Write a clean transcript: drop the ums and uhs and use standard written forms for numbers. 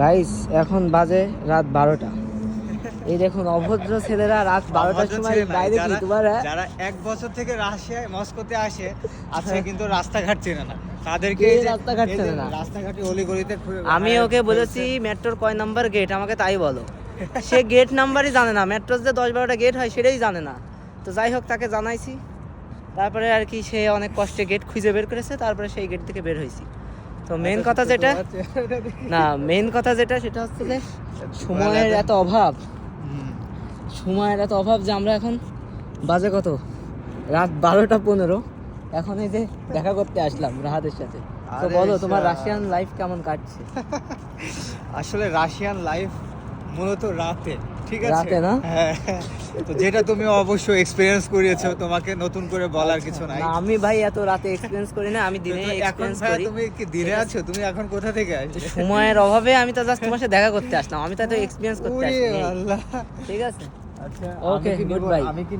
Guys এখন বাজে রাত 12টা। এই দেখুন অভদ্র ছেলেরা রাত 12টার সময় বাইরে কি তোমার যারা 1 বছর থেকে রাশিয়ায় মস্কোতে আসে আজকে কিন্তু রাস্তাঘাট চেনে না, তাদেরকে রাস্তাঘাট চেনে না। রাস্তাঘাটে অলিগলিতে আমি ওকে বলেছি মেট্রোর কয় নাম্বার গেট, আমাকে তাই বলো। সে গেট নাম্বারই জানে না, মেট্রোর যে 10-12টা গেট হয় সেটাই জানে না। তো যাই হোক তাকে জানাইছি, তারপরে আর কি সে অনেক কষ্টে গেট খুঁজে বের করেছে, তারপরে সেই গেট থেকে বের হয়েছি। তো মেন কথা যেটা সেটা হচ্ছে যে সময়ের এত অভাব, যে আমরা এখন বাজে কত রাত 12টা 15, এখন এই যে দেখা করতে আসলাম রাহাতের সাথে। তো বলো তোমার রাশিয়ান লাইফ কেমন কাটছে? আসলে রাশিয়ান লাইফ মূলত রাতে, ঠিক আছে? রাতে না? হ্যাঁ, তো যেটা তুমি অবশ্যই এক্সপেরিয়েন্স করিয়েছো, তোমাকে নতুন করে বলার কিছু নাই। না, আমি ভাই এত রাতে এক্সপেরিয়েন্স করি না, আমি দিনে এখন এক্সপেরিয়েন্স ভাই করি। তুমি কি দিনে আছো? তুমি এখন কোথা থেকে আসছো? সময়ের অভাবে আমি তো জাস্ট তোমার সাথে দেখা করতে আসলাম, আমি তো এত এক্সপেরিয়েন্স করতে ওরে আসিনি। আল্লাহ। ঠিক আছে, আচ্ছা, ওকে, গুড বাই। আমি কি